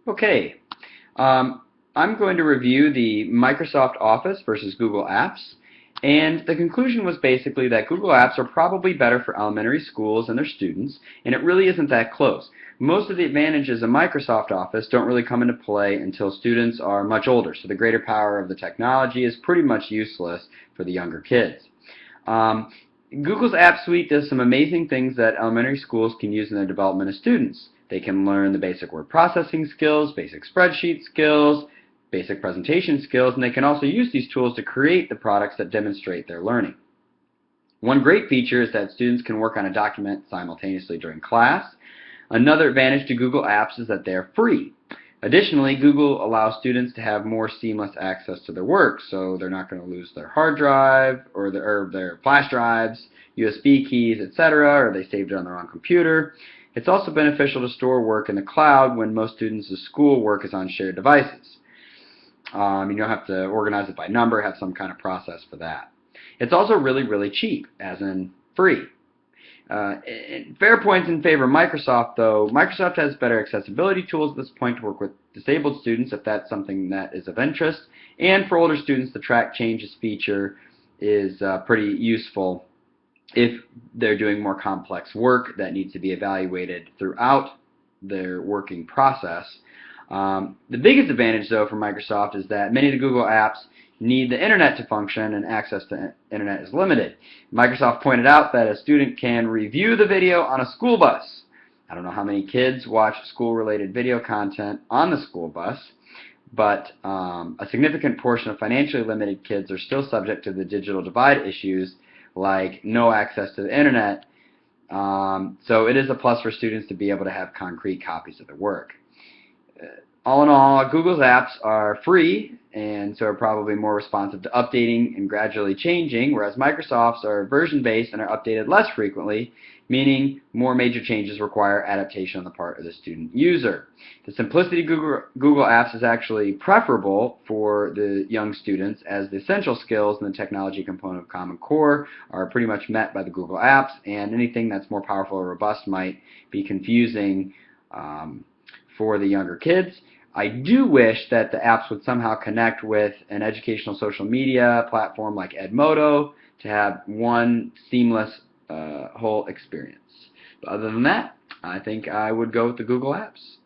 Okay, I'm going to review the Microsoft Office versus Google Apps, and the conclusion was basically that Google Apps are probably better for elementary schools and their students, and it really isn't that close. Most of the advantages of Microsoft Office don't really come into play until students are much older, so the greater power of the technology is pretty much useless for the younger kids. Um, Google's App Suite does some amazing things that elementary schools can use in their development of students. They can learn the basic word processing skills, basic spreadsheet skills, basic presentation skills, and they can also use these tools to create the products that demonstrate their learning. One great feature is that students can work on a document simultaneously during class. Another advantage to Google Apps is that they are free. Additionally, Google allows students to have more seamless access to their work, so they're not going to lose their hard drive or their flash drives, USB keys, etc., or they saved it on their own computer. It's also beneficial to store work in the cloud when most students' school work is on shared devices. You don't have to organize it by number, have some kind of process for that. It's also really, really cheap, as in free. Fair points in favor of Microsoft, though. Microsoft has better accessibility tools at this point to work with disabled students if that's something that is of interest. And for older students, the track changes feature is pretty useful if they're doing more complex work that needs to be evaluated throughout their working process. The biggest advantage, though, for Microsoft is that many of the Google apps need the internet to function, and access to internet is limited. Microsoft pointed out that a student can review the video on a school bus. I don't know how many kids watch school-related video content on the school bus, but a significant portion of financially limited kids are still subject to the digital divide issues like no access to the internet, so it is a plus for students to be able to have concrete copies of their work. All in all, Google's apps are free and so are probably more responsive to updating and gradually changing, whereas Microsoft's are version-based and are updated less frequently, meaning more major changes require adaptation on the part of the student user. The simplicity of Google Apps is actually preferable for the young students, as the essential skills and the technology component of Common Core are pretty much met by the Google Apps, and anything that's more powerful or robust might be confusing for the younger kids. I do wish that the apps would somehow connect with an educational social media platform like Edmodo to have one seamless whole experience. But other than that, I think I would go with the Google apps.